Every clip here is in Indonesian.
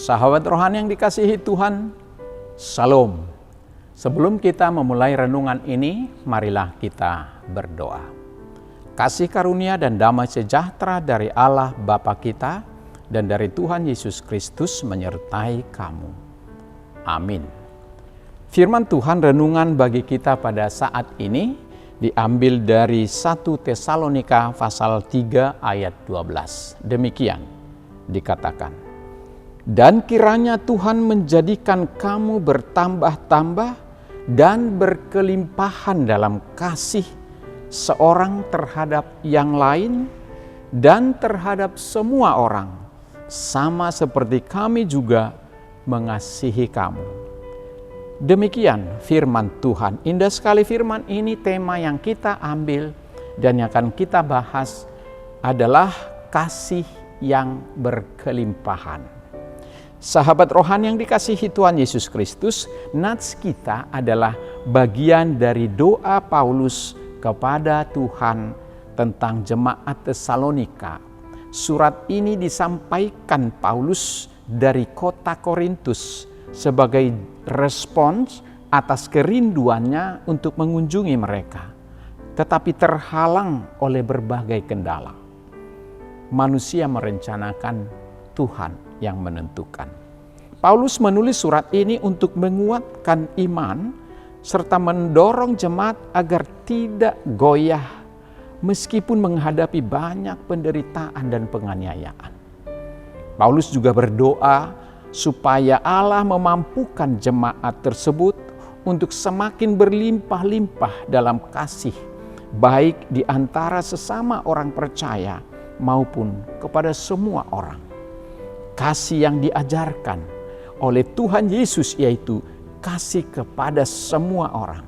Sahabat rohani yang dikasihi Tuhan, Shalom. Sebelum kita memulai renungan ini, marilah kita berdoa. Kasih karunia dan damai sejahtera dari Allah Bapa kita dan dari Tuhan Yesus Kristus menyertai kamu. Amin. Firman Tuhan renungan bagi kita pada saat ini diambil dari 1 Tesalonika pasal 3 ayat 12. Demikian dikatakan. Dan kiranya Tuhan menjadikan kamu bertambah-tambah dan berkelimpahan dalam kasih seorang terhadap yang lain dan terhadap semua orang, sama seperti kami juga mengasihi kamu. Demikian firman Tuhan. Indah sekali firman ini, tema yang kita ambil dan yang akan kita bahas adalah kasih yang berkelimpahan. Sahabat rohani yang dikasihi Tuhan Yesus Kristus, nats kita adalah bagian dari doa Paulus kepada Tuhan tentang jemaat Tesalonika. Surat ini disampaikan Paulus dari kota Korintus sebagai respons atas kerinduannya untuk mengunjungi mereka, tetapi terhalang oleh berbagai kendala. Manusia merencanakan, Tuhan yang menentukan. Paulus menulis surat ini untuk menguatkan iman serta mendorong jemaat agar tidak goyah meskipun menghadapi banyak penderitaan dan penganiayaan. Paulus juga berdoa supaya Allah memampukan jemaat tersebut untuk semakin berlimpah-limpah dalam kasih, baik di antara sesama orang percaya maupun kepada semua orang. Kasih yang diajarkan oleh Tuhan Yesus yaitu kasih kepada semua orang,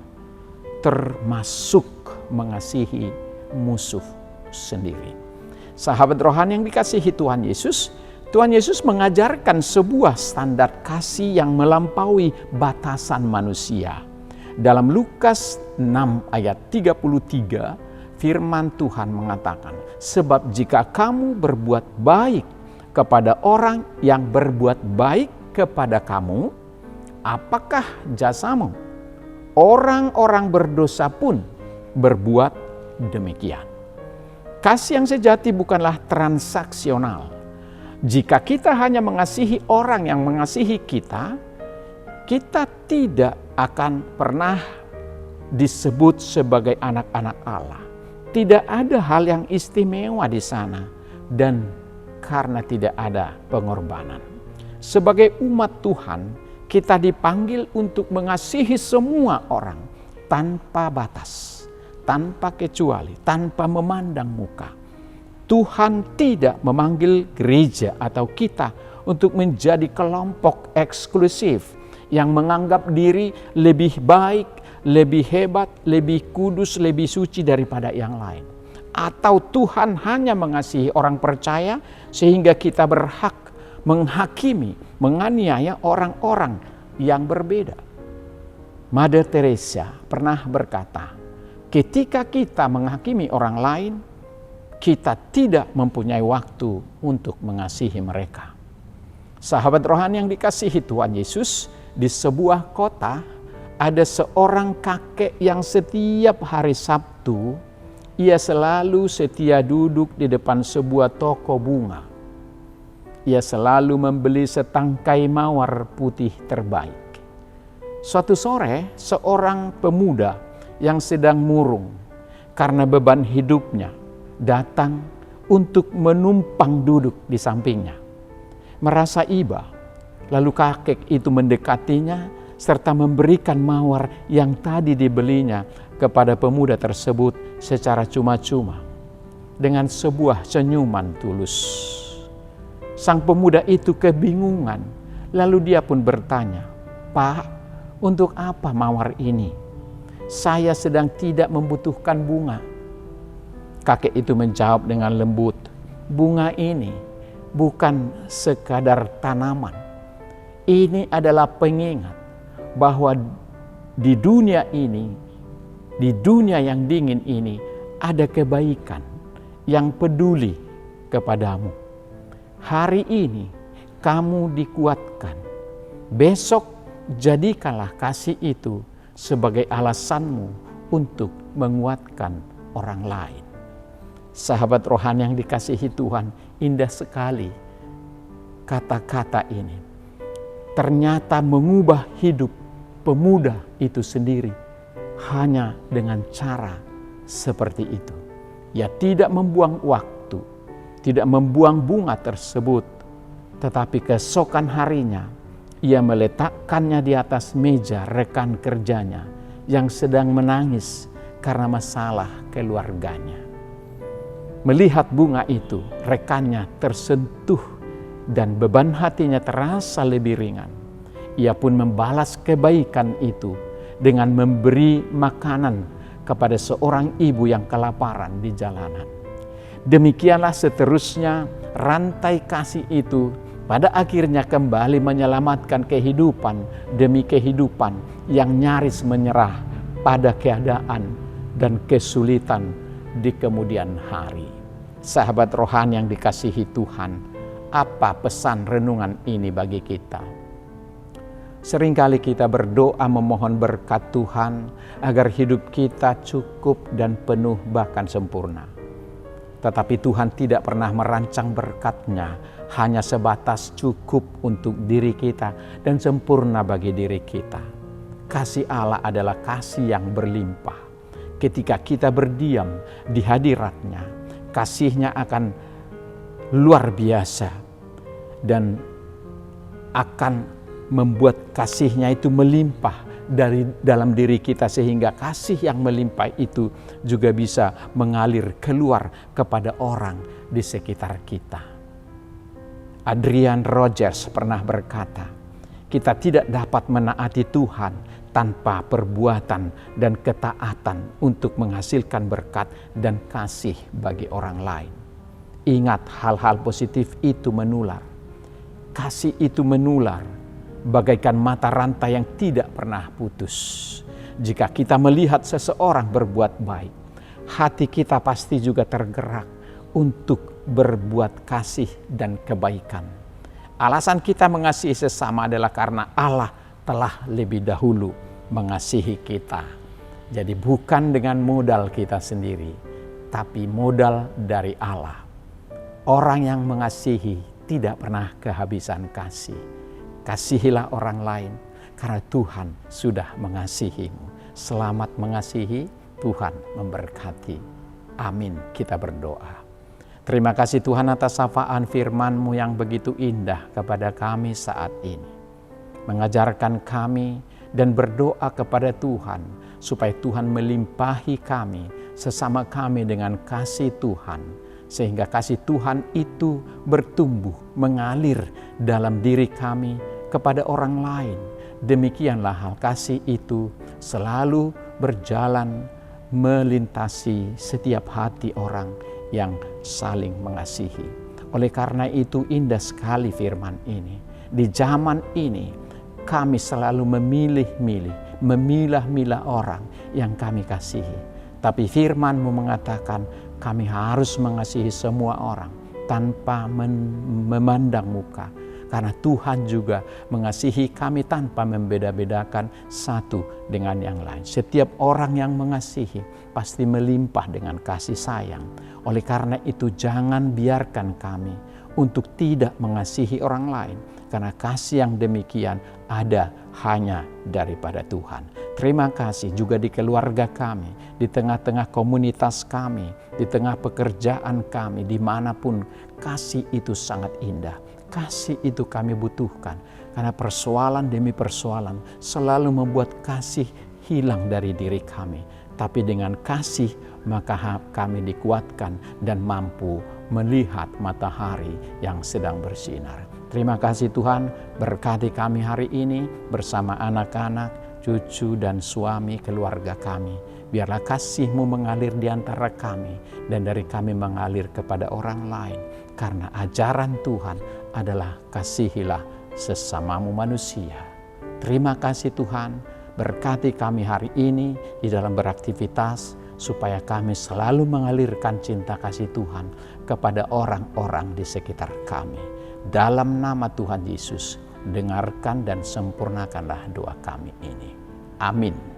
termasuk mengasihi musuh sendiri. Sahabat rohani yang dikasihi Tuhan Yesus mengajarkan sebuah standar kasih yang melampaui batasan manusia. Dalam Lukas 6 ayat 33, firman Tuhan mengatakan, "Sebab jika kamu berbuat baik kepada orang yang berbuat baik kepada kamu, apakah jasamu? Orang-orang berdosa pun berbuat demikian." Kasih yang sejati bukanlah transaksional. Jika kita hanya mengasihi orang yang mengasihi kita, kita tidak akan pernah disebut sebagai anak-anak Allah. Tidak ada hal yang istimewa di sana dan karena tidak ada pengorbanan. Sebagai umat Tuhan, kita dipanggil untuk mengasihi semua orang tanpa batas, tanpa kecuali, tanpa memandang muka. Tuhan tidak memanggil gereja atau kita untuk menjadi kelompok eksklusif yang menganggap diri lebih baik, lebih hebat, lebih kudus, lebih suci daripada yang lain. Atau Tuhan hanya mengasihi orang percaya sehingga kita berhak menghakimi, menganiaya orang-orang yang berbeda. Mother Teresa pernah berkata, ketika kita menghakimi orang lain, kita tidak mempunyai waktu untuk mengasihi mereka. Sahabat rohani yang dikasihi Tuhan Yesus, di sebuah kota ada seorang kakek yang setiap hari Sabtu ia selalu setia duduk di depan sebuah toko bunga. Ia selalu membeli setangkai mawar putih terbaik. Suatu sore, seorang pemuda yang sedang murung karena beban hidupnya datang untuk menumpang duduk di sampingnya. Merasa iba, lalu kakek itu mendekatinya serta memberikan mawar yang tadi dibelinya kepada pemuda tersebut secara cuma-cuma dengan sebuah senyuman tulus. Sang pemuda itu kebingungan, lalu dia pun bertanya, "Pak, untuk apa mawar ini? Saya sedang tidak membutuhkan bunga." Kakek itu menjawab dengan lembut, "Bunga ini bukan sekadar tanaman. Ini adalah pengingat bahwa di dunia ini, di dunia yang dingin ini, ada kebaikan yang peduli kepadamu. Hari ini kamu dikuatkan. Besok jadikanlah kasih itu sebagai alasanmu untuk menguatkan orang lain. Sahabat rohani yang dikasihi Tuhan, indah sekali kata-kata ini. Ternyata mengubah hidup pemuda itu sendiri hanya dengan cara seperti itu. Ia tidak membuang waktu, tidak membuang bunga tersebut, tetapi keesokan harinya ia meletakkannya di atas meja rekan kerjanya yang sedang menangis karena masalah keluarganya. Melihat bunga itu, rekannya tersentuh dan beban hatinya terasa lebih ringan. Ia pun membalas kebaikan itu dengan memberi makanan kepada seorang ibu yang kelaparan di jalanan. Demikianlah seterusnya rantai kasih itu pada akhirnya kembali menyelamatkan kehidupan demi kehidupan yang nyaris menyerah pada keadaan dan kesulitan di kemudian hari. Sahabat rohani yang dikasihi Tuhan, apa pesan renungan ini bagi kita? Seringkali kita berdoa memohon berkat Tuhan agar hidup kita cukup dan penuh bahkan sempurna. Tetapi Tuhan tidak pernah merancang berkat-Nya hanya sebatas cukup untuk diri kita dan sempurna bagi diri kita. Kasih Allah adalah kasih yang berlimpah. Ketika kita berdiam di hadirat-Nya, kasih-Nya akan luar biasa dan akan membuat kasih-Nya itu melimpah dari dalam diri kita, sehingga kasih yang melimpah itu juga bisa mengalir keluar kepada orang di sekitar kita. Adrian Rogers pernah berkata, kita tidak dapat menaati Tuhan tanpa perbuatan dan ketaatan untuk menghasilkan berkat dan kasih bagi orang lain. Ingat, hal-hal positif itu menular. Kasih itu menular bagaikan mata rantai yang tidak pernah putus. Jika kita melihat seseorang berbuat baik, hati kita pasti juga tergerak untuk berbuat kasih dan kebaikan. Alasan kita mengasihi sesama adalah karena Allah telah lebih dahulu mengasihi kita. Jadi bukan dengan modal kita sendiri, tapi modal dari Allah. Orang yang mengasihi tidak pernah kehabisan kasih. Kasihilah orang lain karena Tuhan sudah mengasihimu. Selamat mengasihi, Tuhan memberkati. Amin. Kita berdoa. Terima kasih Tuhan atas sapaan firman-Mu yang begitu indah kepada kami saat ini. Mengajarkan kami dan berdoa kepada Tuhan supaya Tuhan melimpahi kami sesama kami dengan kasih Tuhan. Sehingga kasih Tuhan itu bertumbuh, mengalir dalam diri kami kepada orang lain. Demikianlah hal kasih itu selalu berjalan melintasi setiap hati orang yang saling mengasihi. Oleh karena itu indah sekali firman ini. Di zaman ini kami selalu memilah-milah orang yang kami kasihi. Tapi firman-Mu mengatakan kami harus mengasihi semua orang tanpa memandang muka. Karena Tuhan juga mengasihi kami tanpa membeda-bedakan satu dengan yang lain. Setiap orang yang mengasihi pasti melimpah dengan kasih sayang. Oleh karena itu jangan biarkan kami untuk tidak mengasihi orang lain. Karena kasih yang demikian ada hanya daripada Tuhan. Terima kasih juga di keluarga kami, di tengah-tengah komunitas kami, di tengah pekerjaan kami, dimanapun kasih itu sangat indah. Kasih itu kami butuhkan karena persoalan demi persoalan selalu membuat kasih hilang dari diri kami. Tapi dengan kasih maka kami dikuatkan dan mampu melihat matahari yang sedang bersinar. Terima kasih Tuhan, berkati kami hari ini bersama anak-anak, cucu dan suami keluarga kami. Biarlah kasih-Mu mengalir di antara kami dan dari kami mengalir kepada orang lain. Karena ajaran Tuhan adalah kasihilah sesamamu manusia. Terima kasih Tuhan, berkati kami hari ini di dalam beraktivitas, supaya kami selalu mengalirkan cinta kasih Tuhan kepada orang-orang di sekitar kami. Dalam nama Tuhan Yesus, dengarkan dan sempurnakanlah doa kami ini. Amin.